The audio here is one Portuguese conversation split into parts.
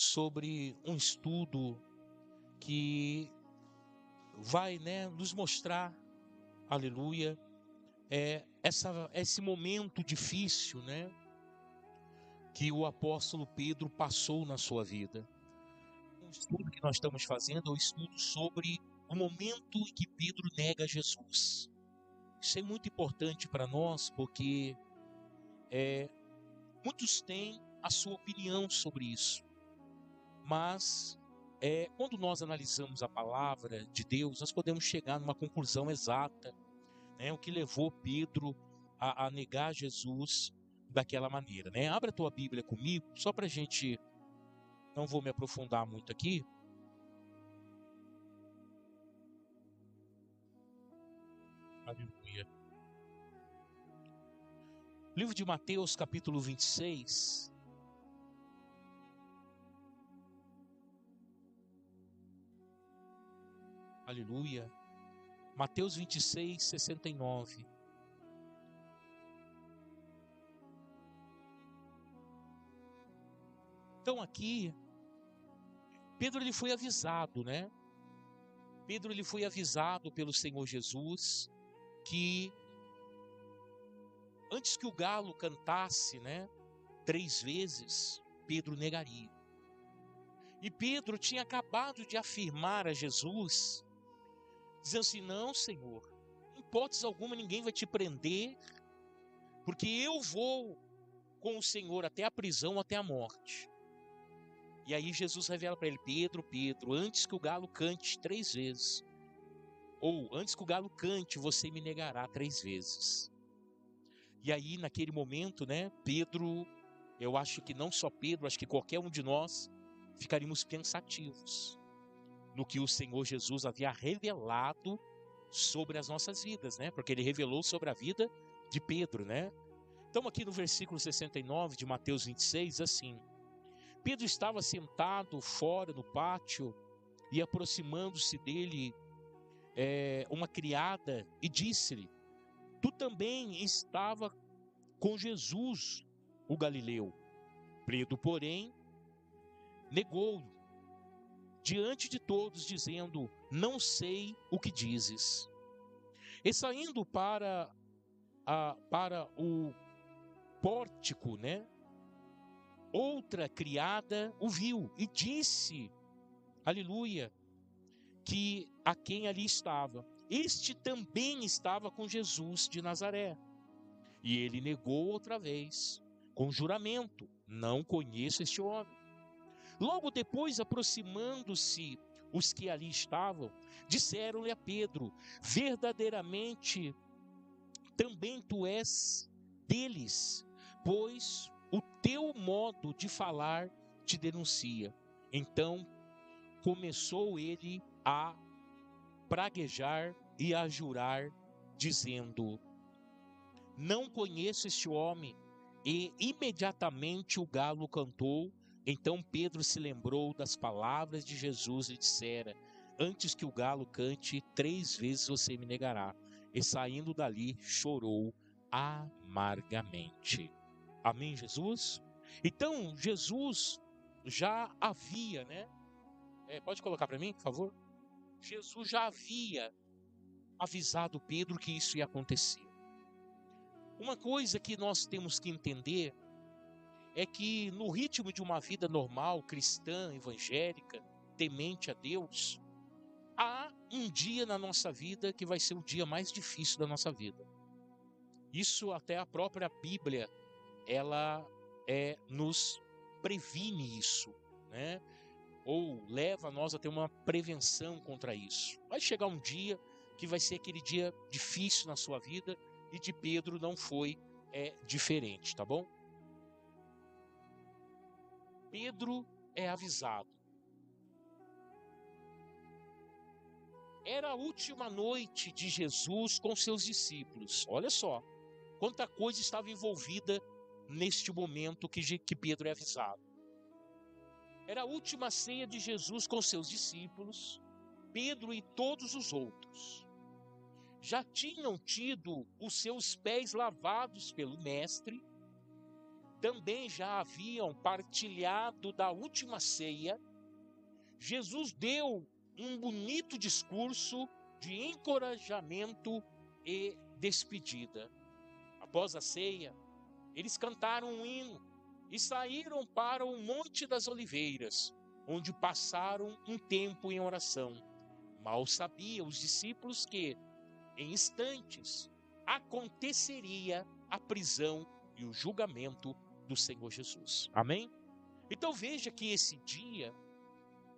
sobre um estudo que vai, nos mostrar, aleluia, esse momento difícil, que o apóstolo Pedro passou na sua vida. O estudo que nós estamos fazendo é o estudo sobre o momento em que Pedro nega Jesus. Isso é muito importante para nós, porque muitos têm a sua opinião sobre isso. Mas quando nós analisamos a palavra de Deus, nós podemos chegar numa conclusão exata, o que levou Pedro a negar Jesus daquela maneira. Abra a tua Bíblia comigo, só para a gente, não vou me aprofundar muito aqui. Aleluia. Livro de Mateus, capítulo 26. Aleluia. Mateus 26, 69. Então aqui, Pedro ele foi avisado, Pedro ele foi avisado pelo Senhor Jesus que antes que o galo cantasse, 3 vezes, Pedro negaria. E Pedro tinha acabado de afirmar a Jesus, dizendo assim: não, Senhor, em hipótese alguma ninguém vai te prender, porque eu vou com o Senhor até a prisão, até a morte. E aí Jesus revela para ele: Pedro, Pedro, antes que o galo cante 3 vezes, ou antes que o galo cante, você me negará 3 vezes. E aí naquele momento, Pedro, eu acho que não só Pedro, acho que qualquer um de nós ficaríamos pensativos no que o Senhor Jesus havia revelado sobre as nossas vidas, porque ele revelou sobre a vida de Pedro, Então aqui no versículo 69 de Mateus 26, assim: Pedro estava sentado fora no pátio e aproximando-se dele uma criada e disse-lhe: tu também estava com Jesus, o Galileu. Pedro, porém, negou diante de todos, dizendo: não sei o que dizes. E saindo para o pórtico, outra criada o viu e disse, aleluia, que a quem ali estava: este também estava com Jesus de Nazaré. E ele negou outra vez, com juramento: não conheço este homem. Logo depois, aproximando-se os que ali estavam, disseram-lhe a Pedro: verdadeiramente também tu és deles, pois o teu modo de falar te denuncia. Então começou ele a praguejar e a jurar, dizendo: não conheço este homem. E imediatamente o galo cantou. Então Pedro se lembrou das palavras de Jesus e dissera: antes que o galo cante 3 vezes você me negará. E saindo dali chorou amargamente. Amém, Jesus? Então Jesus já havia, pode colocar para mim, por favor? Jesus já havia avisado Pedro que isso ia acontecer. Uma coisa que nós temos que entender é que no ritmo de uma vida normal, cristã, evangélica, temente a Deus, há um dia na nossa vida que vai ser o dia mais difícil da nossa vida. Isso até a própria Bíblia, ela nos previne isso, ou leva nós a ter uma prevenção contra isso. Vai chegar um dia que vai ser aquele dia difícil na sua vida, e de Pedro não foi diferente, tá bom? Pedro é avisado. Era a última noite de Jesus com seus discípulos. Olha só, quanta coisa estava envolvida neste momento que Pedro é avisado. Era a última ceia de Jesus com seus discípulos. Pedro e todos os outros já tinham tido os seus pés lavados pelo mestre, também já haviam partilhado da última ceia, Jesus deu um bonito discurso de encorajamento e despedida. Após a ceia, eles cantaram um hino e saíram para o Monte das Oliveiras, onde passaram um tempo em oração. Mal sabiam os discípulos que, em instantes, aconteceria a prisão e o julgamento do Senhor Jesus. Amém? Então veja que esse dia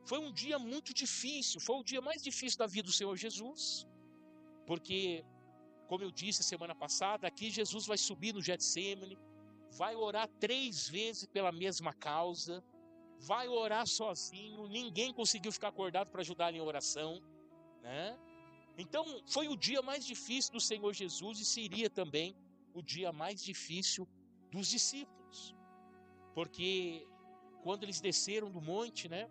foi um dia muito difícil, foi o dia mais difícil da vida do Senhor Jesus, porque, como eu disse semana passada, aqui Jesus vai subir no Getsêmani, vai orar 3 vezes pela mesma causa, vai orar sozinho, ninguém conseguiu ficar acordado para ajudar ele em oração, né? Então foi o dia mais difícil do Senhor Jesus e seria também o dia mais difícil dos discípulos, porque quando eles desceram do monte, né,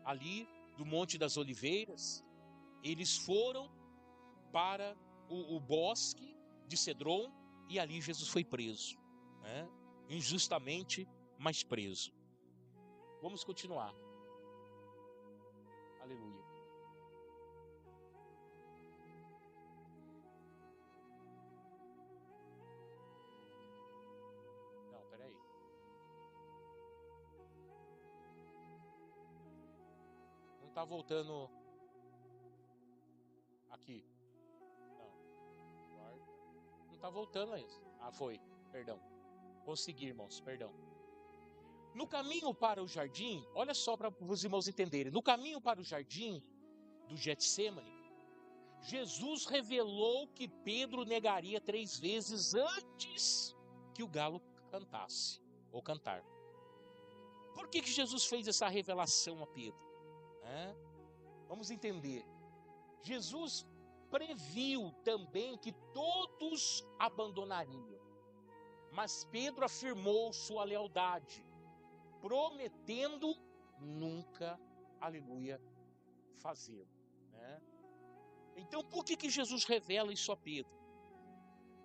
ali do Monte das Oliveiras, eles foram para o bosque de Cedron e ali Jesus foi preso, né? Injustamente, mas preso. Vamos continuar. Aleluia. Não, peraí. Não está voltando aqui. Não. Guarda. Não está voltando ainda. Ah, foi. Perdão. Consegui, irmãos. Perdão. No caminho para o jardim, olha só para os irmãos entenderem. No caminho para o jardim do Getsêmani, Jesus revelou que Pedro negaria 3 vezes antes que o galo cantasse ou cantar. Por que Jesus fez essa revelação a Pedro? Vamos entender. Jesus previu também que todos abandonariam, mas Pedro afirmou sua lealdade, prometendo nunca, aleluia, fazê-lo, né? Então, por que Jesus revela isso a Pedro?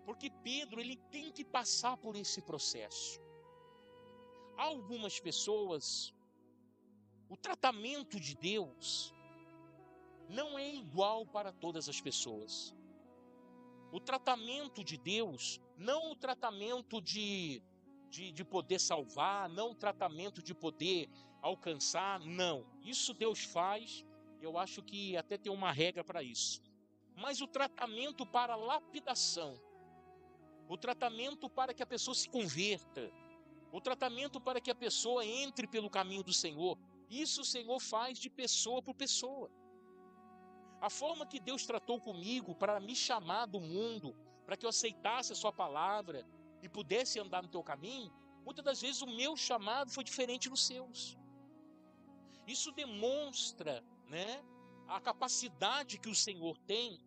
Porque Pedro, ele tem que passar por esse processo. Há algumas pessoas, o tratamento de Deus não é igual para todas as pessoas. O tratamento de Deus, não o tratamento de poder salvar, não o tratamento de poder alcançar, não. Isso Deus faz, eu acho que até tem uma regra para isso. Mas o tratamento para lapidação, o tratamento para que a pessoa se converta, o tratamento para que a pessoa entre pelo caminho do Senhor, isso o Senhor faz de pessoa por pessoa. A forma que Deus tratou comigo para me chamar do mundo, para que eu aceitasse a sua palavra e pudesse andar no teu caminho, muitas das vezes o meu chamado foi diferente dos seus. Isso demonstra, né, a capacidade que o Senhor tem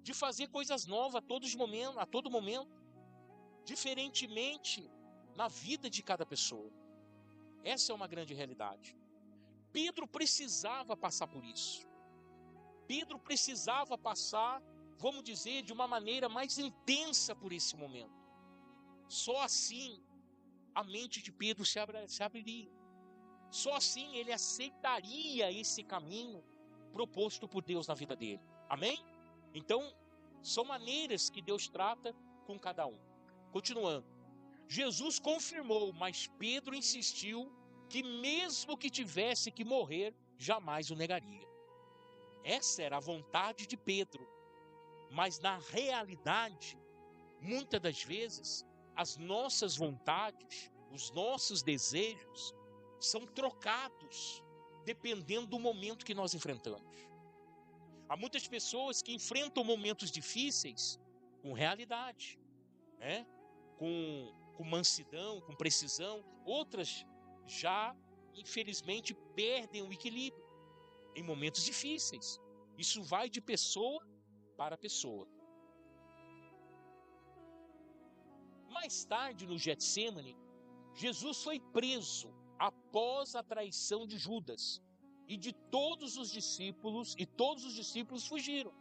de fazer coisas novas a todo momento, diferentemente na vida de cada pessoa. Essa é uma grande realidade. Pedro precisava passar por isso. Pedro precisava passar, vamos dizer, de uma maneira mais intensa por esse momento. Só assim a mente de Pedro se abriria. Só assim ele aceitaria esse caminho proposto por Deus na vida dele. Amém? Então, são maneiras que Deus trata com cada um. Continuando. Jesus confirmou, mas Pedro insistiu que mesmo que tivesse que morrer, jamais o negaria. Essa era a vontade de Pedro. Mas na realidade, muitas das vezes, as nossas vontades, os nossos desejos, são trocados dependendo do momento que nós enfrentamos. Há muitas pessoas que enfrentam momentos difíceis com realidade, né? com mansidão, com precisão. Outras já, infelizmente, perdem o equilíbrio em momentos difíceis. Isso vai de pessoa para pessoa. Mais tarde, no Getsêmani, Jesus foi preso após a traição de Judas e todos os discípulos fugiram.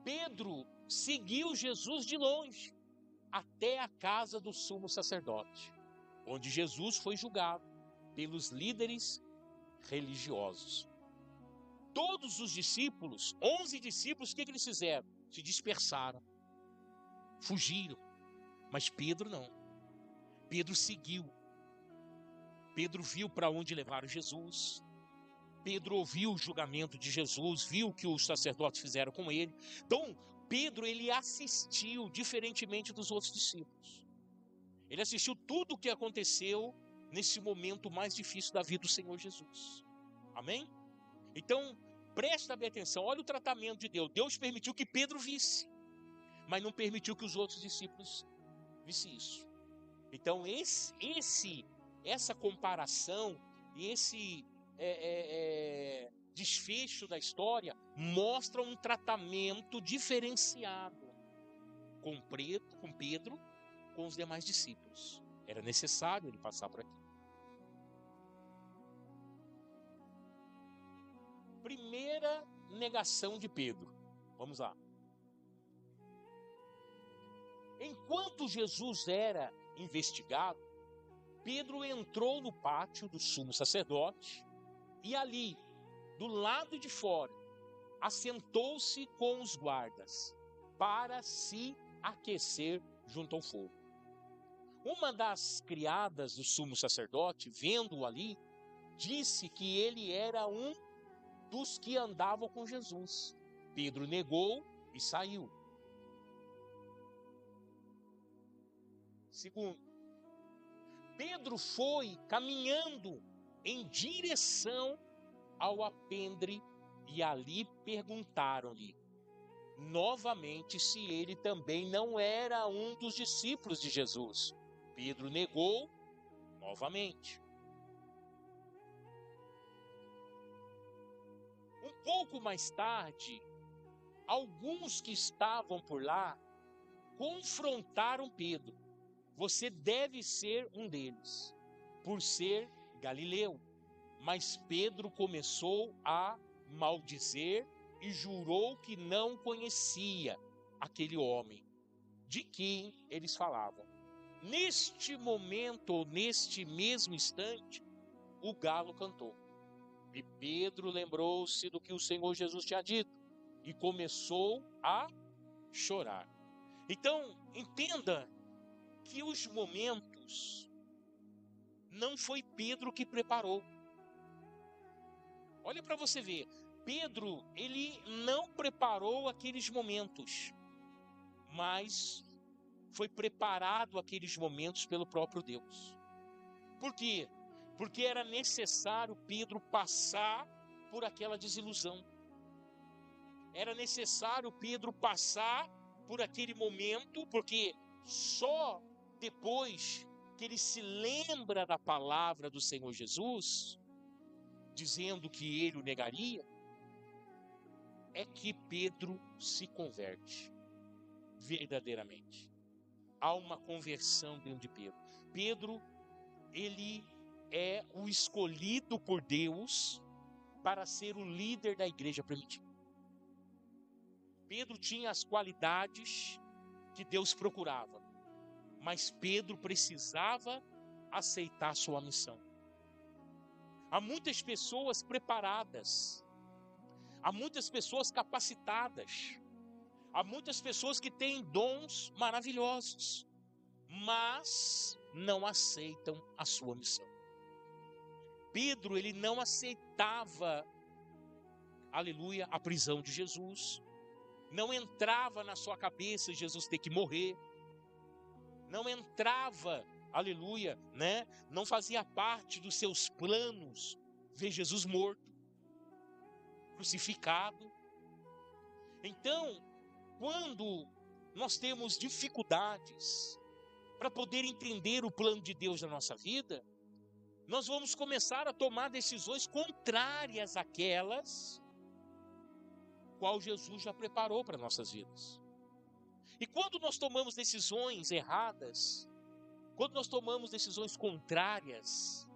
Pedro seguiu Jesus de longe, até a casa do sumo sacerdote, onde Jesus foi julgado pelos líderes religiosos. Todos os discípulos, 11 discípulos, o que eles fizeram? Se dispersaram, fugiram. Mas Pedro não. Pedro seguiu. Pedro viu para onde levaram Jesus. Pedro ouviu o julgamento de Jesus, viu o que os sacerdotes fizeram com ele. Então, Pedro, ele assistiu, diferentemente dos outros discípulos. Ele assistiu tudo o que aconteceu nesse momento mais difícil da vida do Senhor Jesus. Amém? Então, presta bem atenção, olha o tratamento de Deus. Deus permitiu que Pedro visse, mas não permitiu que os outros discípulos vissem isso. Então, essa comparação e esse desfecho da história mostra um tratamento diferenciado com Pedro, com os demais discípulos. Era necessário ele passar por aqui. Primeira negação de Pedro. Vamos lá. Enquanto Jesus era investigado, Pedro entrou no pátio do sumo sacerdote e ali, do lado de fora, assentou-se com os guardas para se aquecer junto ao fogo. Uma das criadas do sumo sacerdote, vendo-o ali, disse que ele era um dos que andavam com Jesus. Pedro negou e saiu. Segundo, Pedro foi caminhando em direção ao alpendre e ali perguntaram-lhe novamente se ele também não era um dos discípulos de Jesus. Pedro negou novamente. Um pouco mais tarde, alguns que estavam por lá confrontaram Pedro. Você deve ser um deles, por ser galileu. Mas Pedro começou a maldizer e jurou que não conhecia aquele homem de quem eles falavam. Neste momento, ou neste mesmo instante, o galo cantou. E Pedro lembrou-se do que o Senhor Jesus tinha dito e começou a chorar. Então, entenda que os momentos não foi Pedro que preparou. Olha para você ver, Pedro, ele não preparou aqueles momentos, mas foi preparado aqueles momentos pelo próprio Deus. Por quê? Porque era necessário Pedro passar por aquela desilusão. Era necessário Pedro passar por aquele momento, porque só depois que ele se lembra da palavra do Senhor Jesus, dizendo que ele o negaria, é que Pedro se converte verdadeiramente. Há uma conversão dentro de Pedro. Pedro, ele é o escolhido por Deus para ser o líder da igreja primitiva. Pedro tinha as qualidades que Deus procurava, mas Pedro precisava aceitar sua missão. Há muitas pessoas preparadas, há muitas pessoas capacitadas, há muitas pessoas que têm dons maravilhosos, mas não aceitam a sua missão. Pedro, ele não aceitava, aleluia, a prisão de Jesus. Não entrava na sua cabeça Jesus ter que morrer. Não entrava, aleluia, né? Não fazia parte dos seus planos ver Jesus morto, crucificado. Então, quando nós temos dificuldades para poder entender o plano de Deus na nossa vida, nós vamos começar a tomar decisões contrárias àquelas qual Jesus já preparou para nossas vidas. E quando nós tomamos decisões erradas, quando nós tomamos decisões contrárias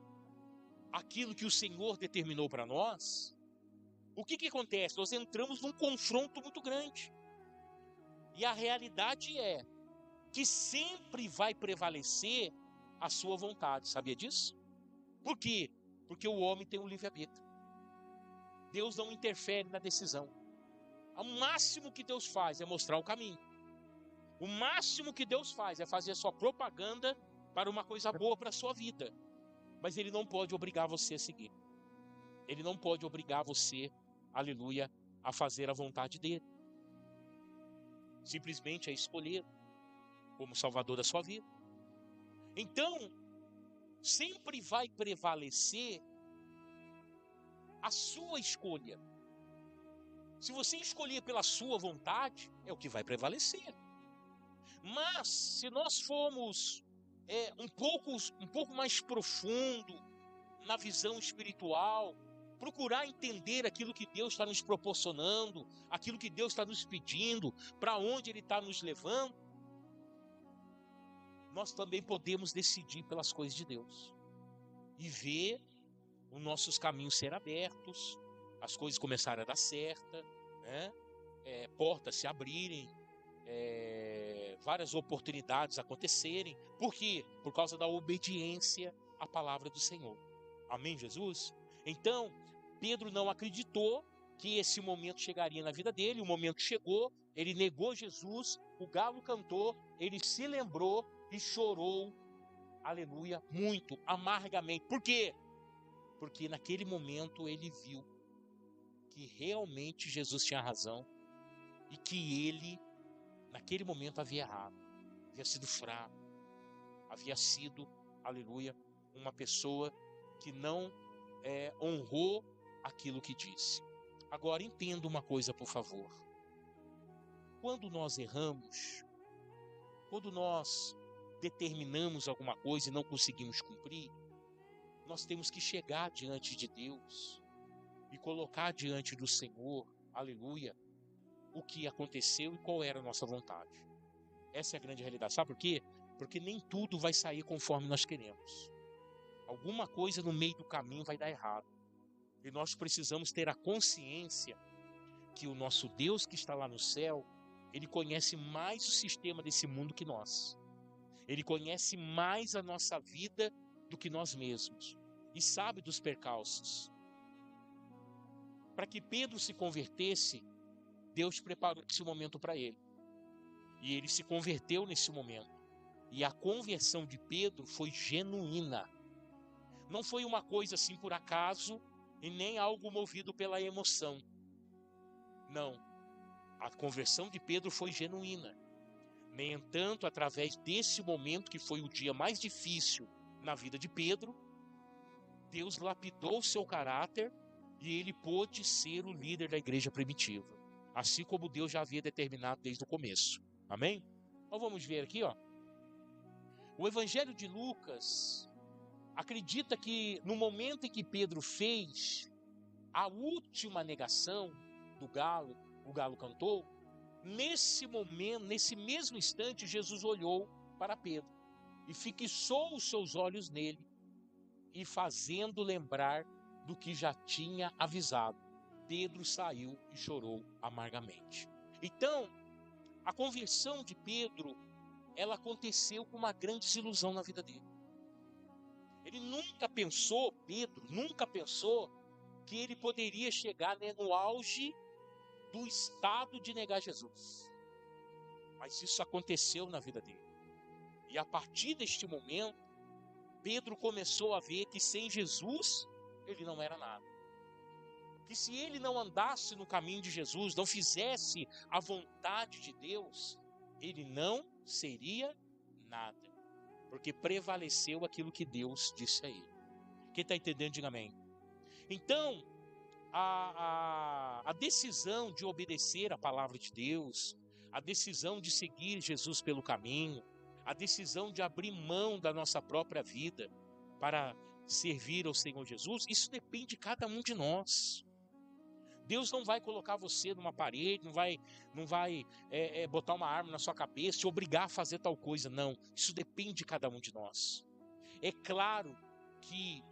àquilo que o Senhor determinou para nós, o que acontece? Nós entramos num confronto muito grande. E a realidade é que sempre vai prevalecer a sua vontade. Sabia disso? Por quê? Porque o homem tem um livre-arbítrio. Deus não interfere na decisão. O máximo que Deus faz é mostrar o caminho. O máximo que Deus faz é fazer a sua propaganda para uma coisa boa para a sua vida. Mas Ele não pode obrigar você a seguir. Ele não pode obrigar você, aleluia, a fazer a vontade dEle. Simplesmente é escolher como Salvador da sua vida. Então, sempre vai prevalecer a sua escolha. Se você escolher pela sua vontade, é o que vai prevalecer. Mas, se nós formos um pouco mais profundo na visão espiritual, procurar entender aquilo que Deus está nos proporcionando, aquilo que Deus está nos pedindo, para onde Ele está nos levando, nós também podemos decidir pelas coisas de Deus e ver os nossos caminhos ser abertos, as coisas começarem a dar certo, né? Portas se abrirem, várias oportunidades acontecerem. Por quê? Por causa da obediência à palavra do Senhor. Amém, Jesus? Então, Pedro não acreditou que esse momento chegaria na vida dele. O momento chegou, ele negou Jesus, o galo cantou, ele se lembrou e chorou, aleluia, muito, amargamente. Por quê? Porque naquele momento ele viu que realmente Jesus tinha razão e que ele, naquele momento, havia errado, havia sido fraco, havia sido, aleluia, uma pessoa que não honrou aquilo que disse. Agora, entenda uma coisa, por favor. Quando nós erramos, quando nós determinamos alguma coisa e não conseguimos cumprir, nós temos que chegar diante de Deus e colocar diante do Senhor, aleluia, o que aconteceu e qual era a nossa vontade. Essa é a grande realidade. Sabe por quê? Porque nem tudo vai sair conforme nós queremos. Alguma coisa no meio do caminho vai dar errado. E nós precisamos ter a consciência que o nosso Deus que está lá no céu, Ele conhece mais o sistema desse mundo que nós. Ele conhece mais a nossa vida do que nós mesmos. E sabe dos percalços. Para que Pedro se convertesse, Deus preparou esse momento para ele. E ele se converteu nesse momento. E a conversão de Pedro foi genuína. Não foi uma coisa assim por acaso e nem algo movido pela emoção. Não. A conversão de Pedro foi genuína. No entanto, através desse momento, que foi o dia mais difícil na vida de Pedro, Deus lapidou o seu caráter e ele pôde ser o líder da igreja primitiva. Assim como Deus já havia determinado desde o começo. Amém? Então vamos ver aqui, ó. O Evangelho de Lucas acredita que no momento em que Pedro fez a última negação do galo, o galo cantou, nesse momento, nesse mesmo instante, Jesus olhou para Pedro e fixou os seus olhos nele e fazendo lembrar do que já tinha avisado, Pedro saiu e chorou amargamente. Então, a conversão de Pedro, ela aconteceu com uma grande desilusão na vida dele. Ele nunca pensou, Pedro, nunca pensou que ele poderia chegar, né, no auge do estado de negar Jesus. Mas isso aconteceu na vida dele. E a partir deste momento, Pedro começou a ver que sem Jesus, ele não era nada. Que se ele não andasse no caminho de Jesus, não fizesse a vontade de Deus, ele não seria nada. Porque prevaleceu aquilo que Deus disse a ele. Quem está entendendo, diga amém. Então, a decisão de obedecer a palavra de Deus, a decisão de seguir Jesus pelo caminho, a decisão de abrir mão da nossa própria vida para servir ao Senhor Jesus, isso depende de cada um de nós. Deus não vai colocar você numa parede, não vai botar uma arma na sua cabeça, te obrigar a fazer tal coisa, não. Isso depende de cada um de nós. É claro que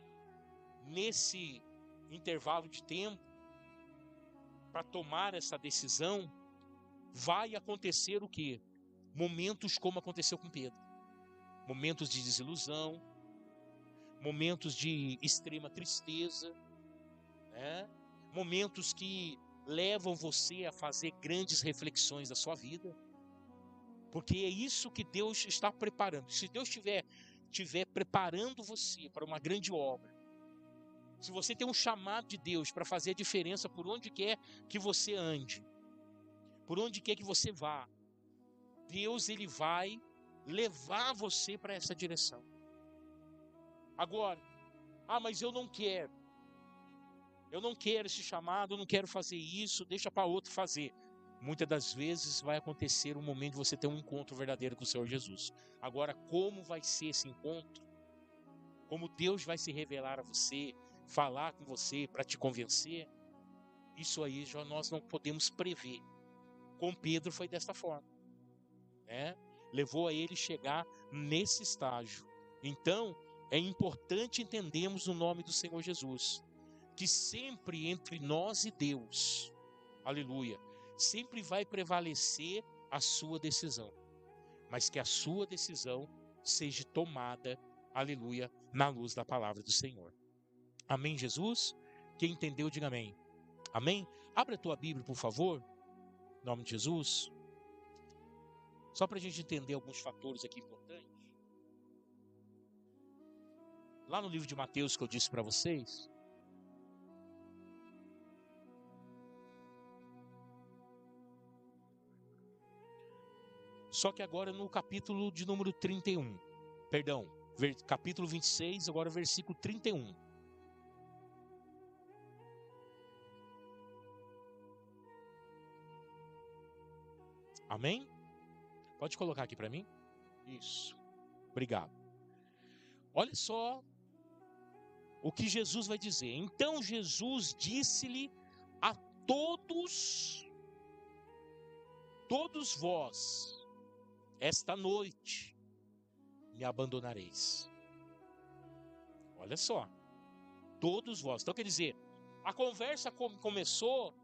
nesse intervalo de tempo, para tomar essa decisão, vai acontecer o quê? momentos como aconteceu com Pedro. Momentos de desilusão, momentos de extrema tristeza, né? Momentos que levam você a fazer grandes reflexões da sua vida. Porque é isso que Deus está preparando. Se Deus estiver preparando você para uma grande obra, se você tem um chamado de Deus para fazer a diferença por onde quer que você ande, por onde quer que você vá, Deus ele vai levar você para essa direção. Agora, mas eu não quero esse chamado, eu não quero fazer isso, deixa para outro fazer. Muitas das vezes vai acontecer um momento de você ter um encontro verdadeiro com o Senhor Jesus. Agora, como vai ser esse encontro? Como Deus vai se revelar a você, falar com você para te convencer? Isso aí já nós não podemos prever. Com Pedro foi desta forma, né? Levou a ele chegar nesse estágio. Então, é importante entendermos o nome do Senhor Jesus, que sempre entre nós e Deus, aleluia, sempre vai prevalecer a sua decisão, mas que a sua decisão seja tomada, aleluia, na luz da palavra do Senhor. Amém, Jesus? Quem entendeu, diga amém. Amém? Abre a tua Bíblia, por favor, em nome de Jesus. Só para a gente entender alguns fatores aqui importantes. Lá no livro de Mateus que eu disse para vocês, só que agora no capítulo de número 31, perdão, capítulo 26, agora versículo 31. Amém? Pode colocar aqui para mim? Isso. Obrigado. Olha só o que Jesus vai dizer. Então Jesus disse-lhe a todos vós, esta noite me abandonareis. Olha só, todos vós. Então quer dizer, a conversa começou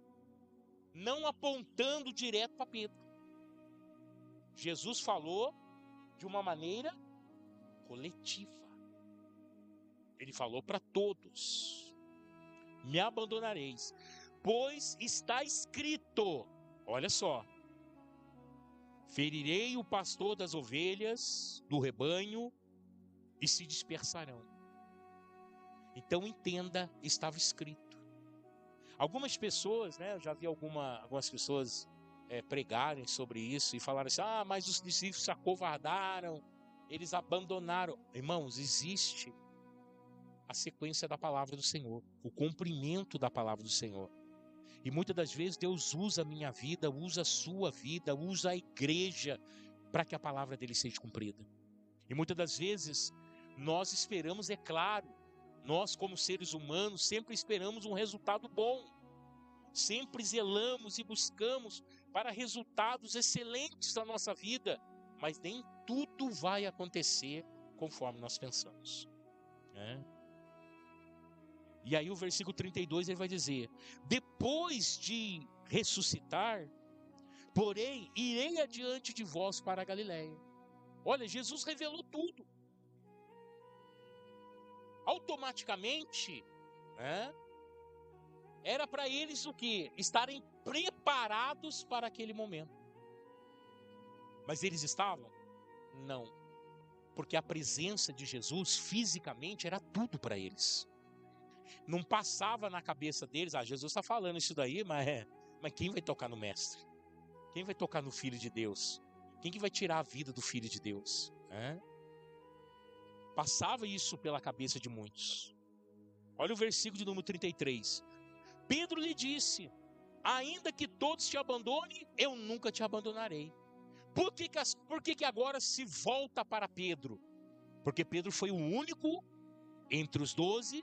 não apontando direto para Pedro. Jesus falou de uma maneira coletiva. Ele falou para todos: me abandonareis, pois está escrito, olha só, ferirei o pastor das ovelhas do rebanho e se dispersarão. Então entenda, estava escrito. Algumas pessoas, né, eu já vi algumas pessoas pregarem sobre isso e falaram assim: mas os discípulos se acovardaram, eles abandonaram. Irmãos, existe a sequência da palavra do Senhor, o cumprimento da palavra do Senhor. E muitas das vezes Deus usa a minha vida, usa a sua vida, usa a igreja para que a palavra dele seja cumprida. E muitas das vezes nós esperamos, é claro, nós como seres humanos sempre esperamos um resultado bom. Sempre zelamos e buscamos para resultados excelentes da nossa vida, mas nem tudo vai acontecer conforme nós pensamos, né? E aí o versículo 32 ele vai dizer: depois de ressuscitar, porém, irei adiante de vós para a Galileia. Olha, Jesus revelou tudo. Automaticamente, né? Era para eles o quê? Estarem preparados para aquele momento. Mas eles estavam? Não. Porque a presença de Jesus fisicamente era tudo para eles. Não passava na cabeça deles: Jesus está falando isso daí, mas quem vai tocar no mestre? Quem vai tocar no Filho de Deus? Quem que vai tirar a vida do Filho de Deus? Passava isso pela cabeça de muitos. Olha o versículo de número 33. Pedro lhe disse: ainda que todos te abandonem, eu nunca te abandonarei. Por que agora se volta para Pedro? Porque Pedro foi o único entre os 12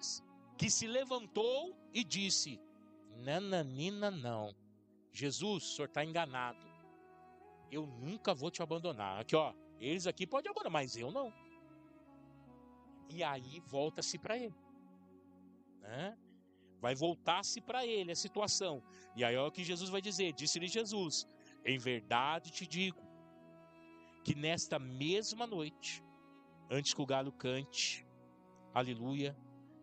que se levantou e disse: nananina não, Jesus, o senhor está enganado, eu nunca vou te abandonar. Aqui ó, eles aqui podem abandonar, mas eu não. E aí volta-se para ele, né? Vai voltar-se para ele a situação. E aí olha o que Jesus vai dizer. Disse-lhe Jesus: em verdade te digo, que nesta mesma noite, antes que o galo cante, aleluia,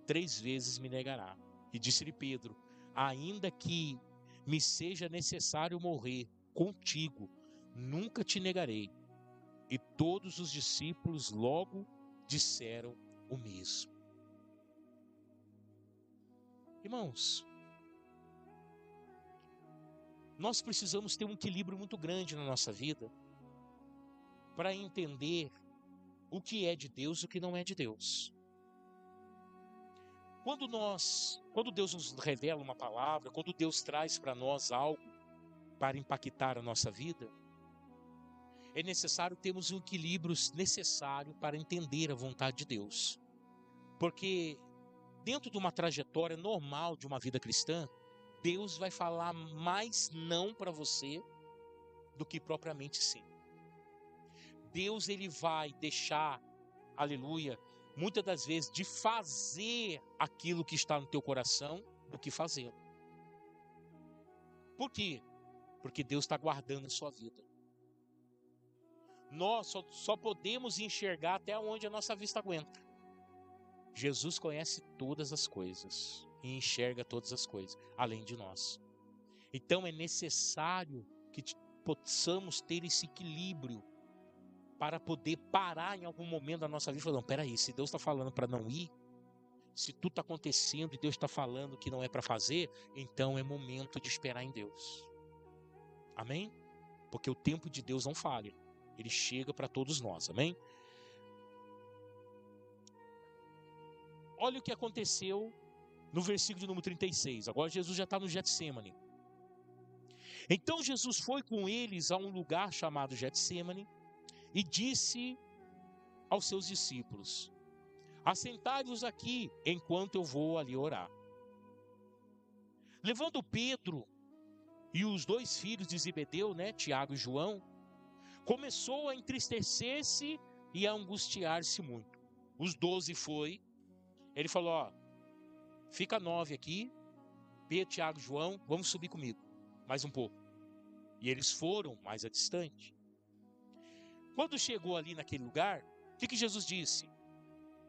3 vezes me negará. E disse-lhe Pedro: ainda que me seja necessário morrer contigo, nunca te negarei. E todos os discípulos logo disseram o mesmo. Irmãos, nós precisamos ter um equilíbrio muito grande na nossa vida para entender o que é de Deus e o que não é de Deus. Quando Deus nos revela uma palavra, quando Deus traz para nós algo para impactar a nossa vida, é necessário termos um equilíbrio necessário para entender a vontade de Deus. Porque dentro de uma trajetória normal de uma vida cristã, Deus vai falar mais não para você do que propriamente sim. Deus, ele vai deixar, aleluia, muitas das vezes de fazer aquilo que está no teu coração do que fazê-lo. Por quê? Porque Deus está guardando a sua vida. Nós só podemos enxergar até onde a nossa vista aguenta. Jesus conhece todas as coisas e enxerga todas as coisas, além de nós. Então é necessário que possamos ter esse equilíbrio para poder parar em algum momento da nossa vida e falar: não, peraí, se Deus está falando para não ir, se tudo está acontecendo e Deus está falando que não é para fazer, então é momento de esperar em Deus. Amém? Porque o tempo de Deus não falha. Ele chega para todos nós, amém? Olha o que aconteceu no versículo de número 36. Agora Jesus já está no Getsêmani. Então Jesus foi com eles a um lugar chamado Getsêmani e disse aos seus discípulos: assentai-vos aqui enquanto eu vou ali orar. Levando Pedro e os 2 filhos de Zebedeu, Tiago e João, começou a entristecer-se e a angustiar-se muito. Os 12 foi, ele falou: fica 9 aqui, Pedro, Tiago e João, vamos subir comigo, mais um pouco. E eles foram mais a distante. Quando chegou ali naquele lugar, o que Jesus disse?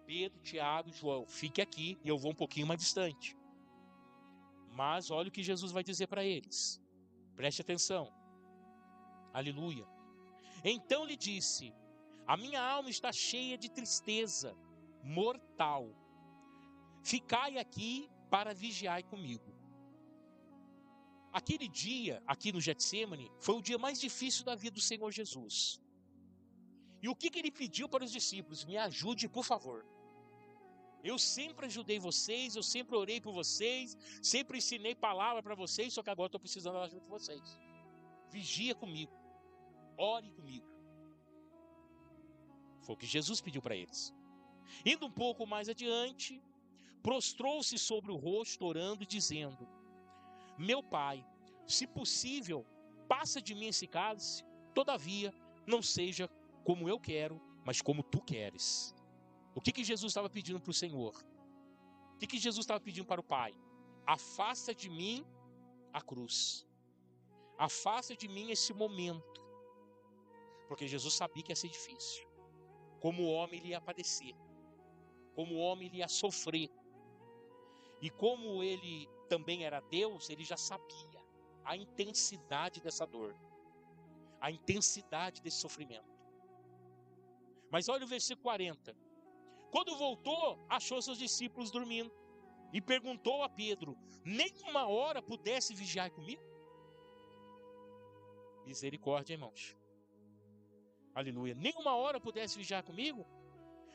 Pedro, Tiago e João, fique aqui e eu vou um pouquinho mais distante. Mas olha o que Jesus vai dizer para eles. Preste atenção. Aleluia. Então lhe disse: a minha alma está cheia de tristeza mortal. Ficai aqui para vigiar comigo. Aquele dia, aqui no Getsêmani, foi o dia mais difícil da vida do Senhor Jesus. E o que ele pediu para os discípulos? Me ajude, por favor. Eu sempre ajudei vocês, eu sempre orei por vocês, sempre ensinei palavra para vocês, só que agora estou precisando da ajuda de vocês. Vigia comigo, ore comigo. Foi o que Jesus pediu para eles. Indo um pouco mais adiante, prostrou-se sobre o rosto, orando e dizendo: meu Pai, se possível, passa de mim esse cálice, todavia, não seja como eu quero, mas como tu queres. O que Jesus estava pedindo para o Senhor? O que Jesus estava pedindo para o Pai? Afasta de mim a cruz. Afasta de mim esse momento. Porque Jesus sabia que ia ser difícil. Como homem ele ia padecer. Como homem ele ia sofrer. E como ele também era Deus, ele já sabia a intensidade dessa dor. A intensidade desse sofrimento. Mas olha o versículo 40. Quando voltou, achou seus discípulos dormindo. E perguntou a Pedro: nem uma hora pudesse vigiar comigo? Misericórdia, irmãos. Aleluia. Nem uma hora pudesse vigiar comigo?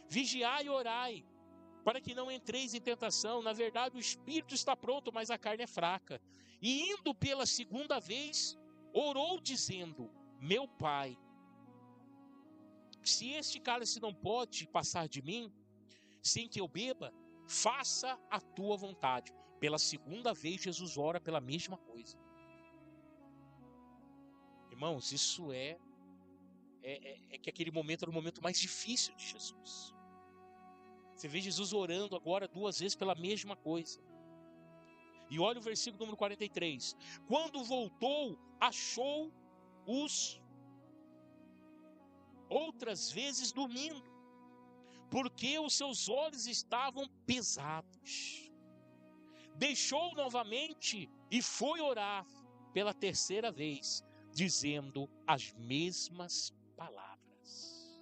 Vigiai e orai, para que não entreis em tentação. Na verdade, o espírito está pronto, mas a carne é fraca. E indo pela segunda vez, orou dizendo: meu Pai, se este cálice não pode passar de mim, sem que eu beba, faça a tua vontade. Pela segunda vez, Jesus ora pela mesma coisa. Irmãos, isso que aquele momento era o momento mais difícil de Jesus. Você vê Jesus orando agora 2 vezes pela mesma coisa. E olha o versículo número 43. Quando voltou, achou outras vezes dormindo, porque os seus olhos estavam pesados. Deixou novamente e foi orar pela terceira vez, dizendo as mesmas palavras.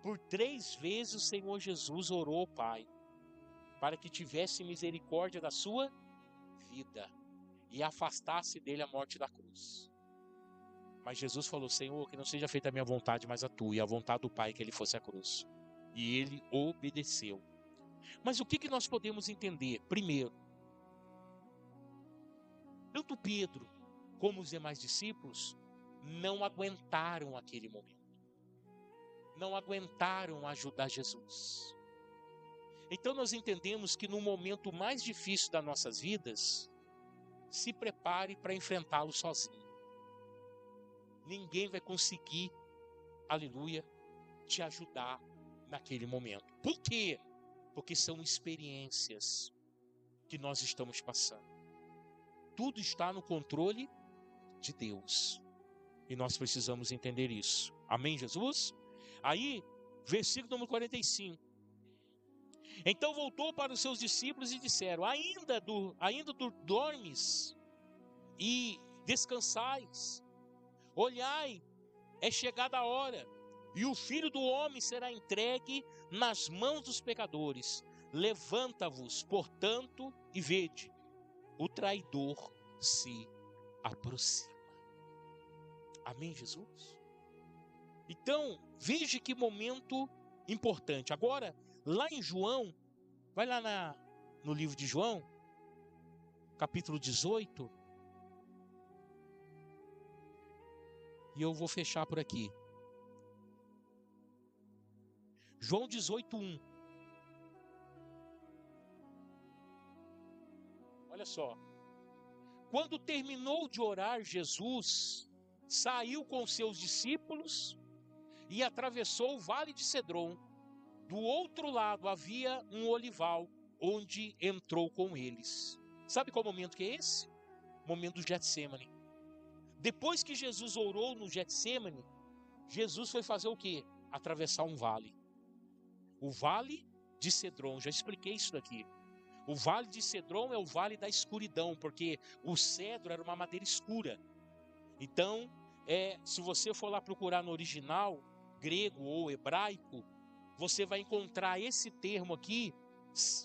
Por 3 vezes o Senhor Jesus orou ao Pai, para que tivesse misericórdia da sua vida e afastasse dele a morte da cruz. Mas Jesus falou: Senhor, que não seja feita a minha vontade, mas a tua, e a vontade do Pai que ele fosse a cruz. E ele obedeceu. Mas o que nós podemos entender? Primeiro, tanto Pedro como os demais discípulos não aguentaram aquele momento. Não aguentaram ajudar Jesus. Então nós entendemos que no momento mais difícil das nossas vidas, se prepare para enfrentá-lo sozinho. Ninguém vai conseguir, aleluia, te ajudar naquele momento. Por quê? Porque são experiências que nós estamos passando. Tudo está no controle de Deus. E nós precisamos entender isso. Amém, Jesus? Aí, versículo número 45. Então voltou para os seus discípulos e disseram: ainda dormes e descansais. Olhai, é chegada a hora, e o Filho do Homem será entregue nas mãos dos pecadores. Levanta-vos, portanto, e vede, o traidor se aproxima. Amém, Jesus? Então, veja que momento importante. Agora, lá em João, vai lá no livro de João, capítulo 18, e eu vou fechar por aqui. João 18:1. Olha só. Quando terminou de orar, Jesus saiu com seus discípulos e atravessou o vale de Cedron. Do outro lado havia um olival, onde entrou com eles. Sabe qual momento que é esse? O momento do Getsêmani. Depois que Jesus orou no Getsêmani, Jesus foi fazer o quê? Atravessar um vale. O vale de Cedron, já expliquei isso daqui. O vale de Cedron é o vale da escuridão, porque o cedro era uma madeira escura. Então, se você for lá procurar no original, grego ou hebraico, você vai encontrar esse termo aqui,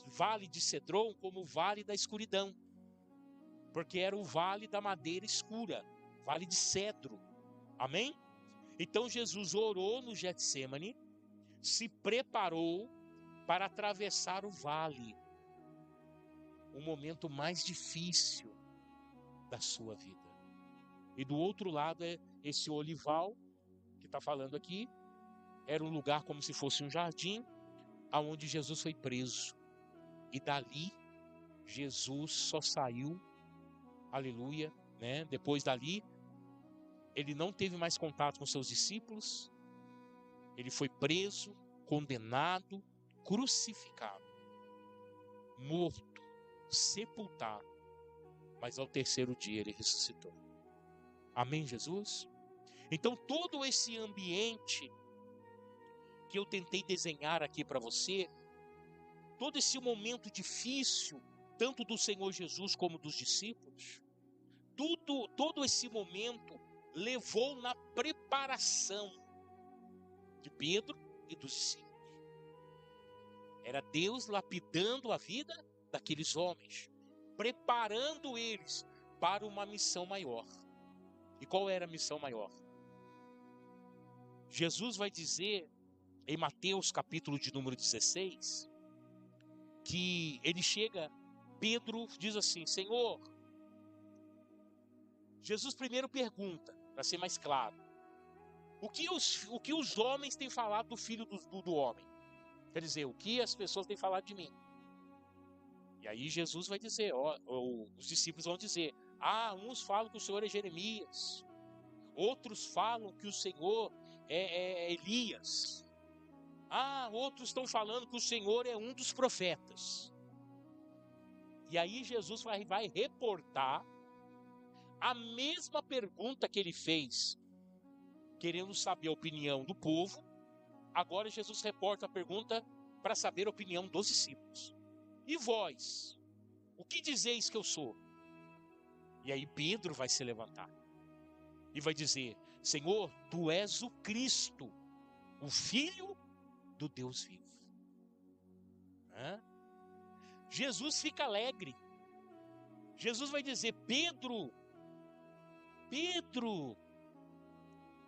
vale de Cedron, como o vale da escuridão. Porque era o vale da madeira escura, vale de cedro. Amém? Então Jesus orou no Getsêmani, se preparou para atravessar o vale, o momento mais difícil da sua vida. E do outro lado é esse olival que está falando aqui. Era um lugar como se fosse um jardim, aonde Jesus foi preso. E dali Jesus só saiu, aleluia, né? Depois dali, ele não teve mais contato com seus discípulos. Ele foi preso, condenado, crucificado, morto, sepultado. Mas ao terceiro dia ele ressuscitou. Amém, Jesus? Então todo esse ambiente que eu tentei desenhar aqui para você, todo esse momento difícil, tanto do Senhor Jesus como dos discípulos, todo esse momento levou na preparação de Pedro e dos discípulos. Era Deus lapidando a vida daqueles homens, preparando eles para uma missão maior. E qual era a missão maior? Jesus vai dizer em Mateus capítulo de número 16, que ele chega, Pedro diz assim: Senhor, Jesus primeiro pergunta, para ser mais claro, o que os homens têm falado do Filho do Homem? Quer dizer, o que as pessoas têm falado de mim? E aí Jesus vai dizer, os discípulos vão dizer, uns falam que o Senhor é Jeremias, outros falam que o Senhor é Elias, outros estão falando que o Senhor é um dos profetas. E aí Jesus vai reportar a mesma pergunta que ele fez, querendo saber a opinião do povo. Agora Jesus reporta a pergunta para saber a opinião dos discípulos. E vós, o que dizeis que eu sou? E aí Pedro vai se levantar e vai dizer: Senhor, tu és o Cristo, o Filho do Deus vivo. Jesus fica alegre. Jesus vai dizer: Pedro,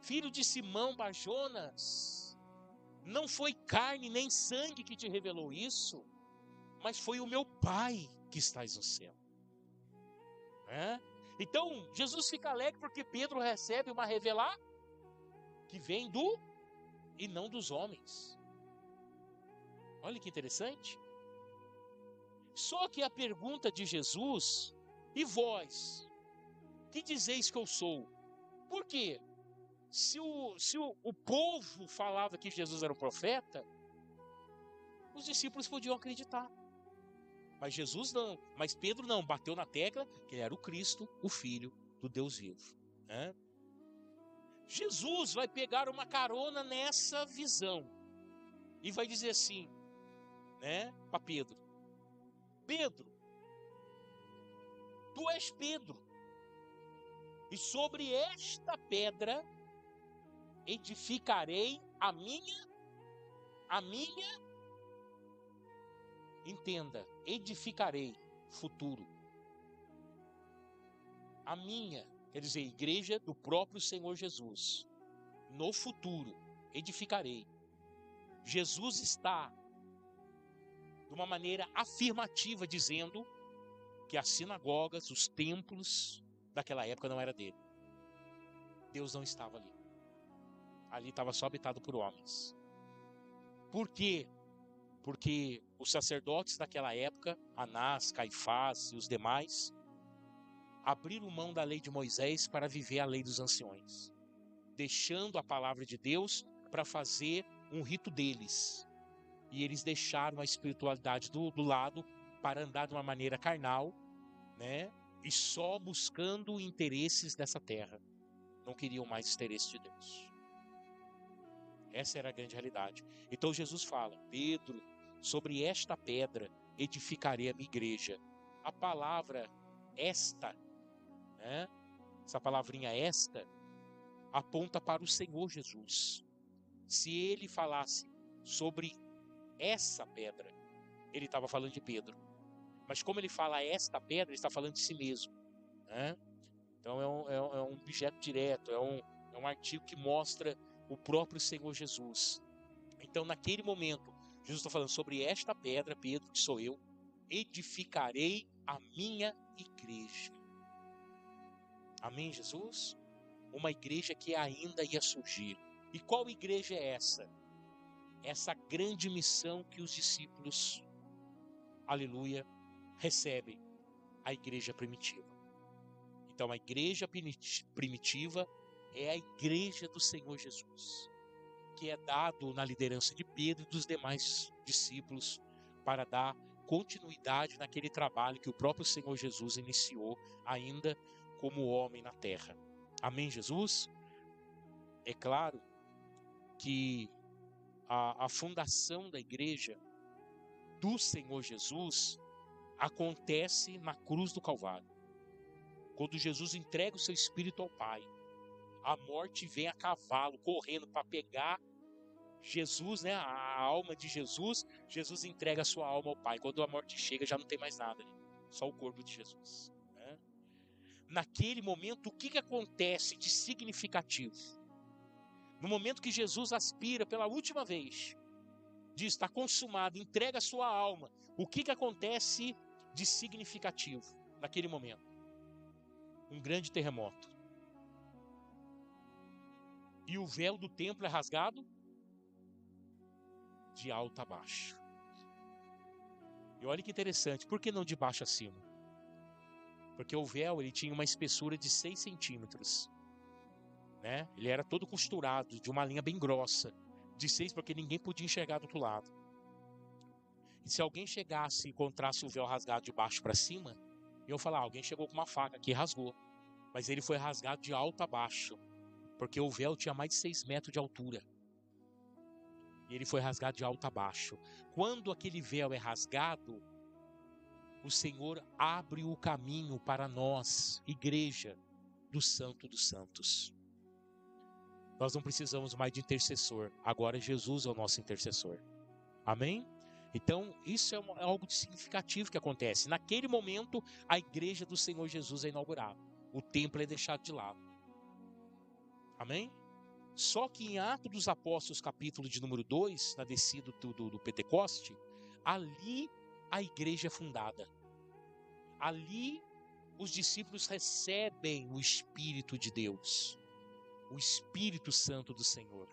filho de Simão Barjonas, não foi carne nem sangue que te revelou isso, mas foi o meu Pai que estás no céu. Então, Jesus fica alegre porque Pedro recebe uma revelação que vem do e não dos homens. Olha que interessante. Só que a pergunta de Jesus: e vós, que dizeis que eu sou? Por quê? Se o povo falava que Jesus era um profeta, os discípulos podiam acreditar. Mas Jesus não, mas Pedro não, bateu na tecla que ele era o Cristo, o Filho do Deus vivo. Jesus vai pegar uma carona nessa visão e vai dizer assim, para Pedro: Pedro, tu és Pedro, e sobre esta pedra edificarei a minha, entenda, edificarei, futuro. A minha, quer dizer, igreja do próprio Senhor Jesus. No futuro, edificarei. Jesus está, de uma maneira afirmativa, dizendo que as sinagogas, os templos daquela época não era dele. Deus não estava ali. Ali estava só habitado por homens. Por quê? Porque os sacerdotes daquela época, Anás, Caifás e os demais, abriram mão da lei de Moisés para viver a lei dos anciões, deixando a palavra de Deus para fazer um rito deles. E eles deixaram a espiritualidade do lado para andar de uma maneira carnal, e só buscando interesses dessa terra. Não queriam mais interesse de Deus. Essa era a grande realidade. Então Jesus fala: Pedro, sobre esta pedra edificarei a minha igreja. A palavra esta, essa palavrinha esta, aponta para o Senhor Jesus. Se ele falasse sobre essa pedra, ele estava falando de Pedro. Mas como ele fala esta pedra, ele está falando de si mesmo. Então é um objeto direto, é um artigo que mostra o próprio Senhor Jesus. Então naquele momento, Jesus está falando: sobre esta pedra, Pedro, que sou eu, edificarei a minha igreja. Amém, Jesus? Uma igreja que ainda ia surgir. E qual igreja é essa? Essa grande missão que os discípulos, aleluia, recebem: a igreja primitiva. Então a igreja primitiva é a igreja do Senhor Jesus, que é dado na liderança de Pedro e dos demais discípulos para dar continuidade naquele trabalho que o próprio Senhor Jesus iniciou ainda como homem na terra. Amém, Jesus? É claro que a fundação da igreja do Senhor Jesus acontece na cruz do Calvário. Quando Jesus entrega o seu espírito ao Pai, a morte vem a cavalo, correndo para pegar Jesus, a alma de Jesus. Jesus entrega a sua alma ao Pai. Quando a morte chega, já não tem mais nada ali, só o corpo de Jesus. Naquele momento, o que acontece de significativo? No momento que Jesus aspira pela última vez, diz: está consumado, entrega a sua alma. O que acontece de significativo naquele momento? Um grande terremoto. E o véu do templo é rasgado de alto a baixo. E olha que interessante, por que não de baixo a cima? Porque o véu, ele tinha uma espessura de 6 centímetros. Ele era todo costurado, de uma linha bem grossa. De 6, porque ninguém podia enxergar do outro lado. E se alguém chegasse e encontrasse o véu rasgado de baixo para cima, eu ia falar: alguém chegou com uma faca aqui e rasgou. Mas ele foi rasgado de alto a baixo. porque o véu tinha mais de 6 metros de altura. E ele foi rasgado de alto a baixo. Quando aquele véu é rasgado, o Senhor abre o caminho para nós, igreja do Santo dos Santos. Nós não precisamos mais de intercessor, agora Jesus é o nosso intercessor. Amém? Então, isso é algo de significativo que acontece. Naquele momento, a igreja do Senhor Jesus é inaugurada. O templo é deixado de lado. Amém? Só que em Atos dos Apóstolos, capítulo de número 2, na descida do Pentecoste, ali a igreja é fundada. Ali os discípulos recebem o Espírito de Deus, o Espírito Santo do Senhor.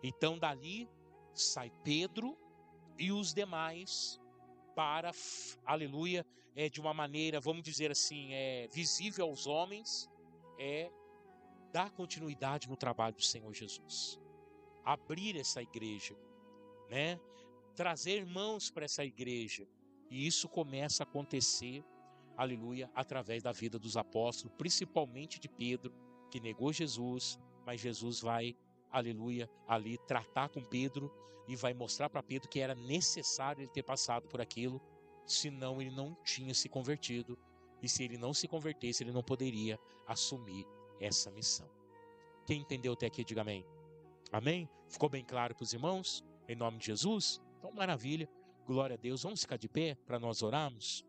Então dali sai Pedro e os demais para, aleluia, de uma maneira, vamos dizer assim, visível aos homens, dar continuidade no trabalho do Senhor Jesus. Abrir essa igreja, né? Trazer irmãos para essa igreja. E isso começa a acontecer, aleluia, através da vida dos apóstolos, principalmente de Pedro, que negou Jesus, mas Jesus vai, aleluia, ali tratar com Pedro e vai mostrar para Pedro que era necessário ele ter passado por aquilo, senão ele não tinha se convertido, e se ele não se convertesse, ele não poderia assumir essa missão. Quem entendeu até aqui, diga amém. Amém? Ficou bem claro para os irmãos? Em nome de Jesus? Então, maravilha. Glória a Deus. Vamos ficar de pé para nós orarmos?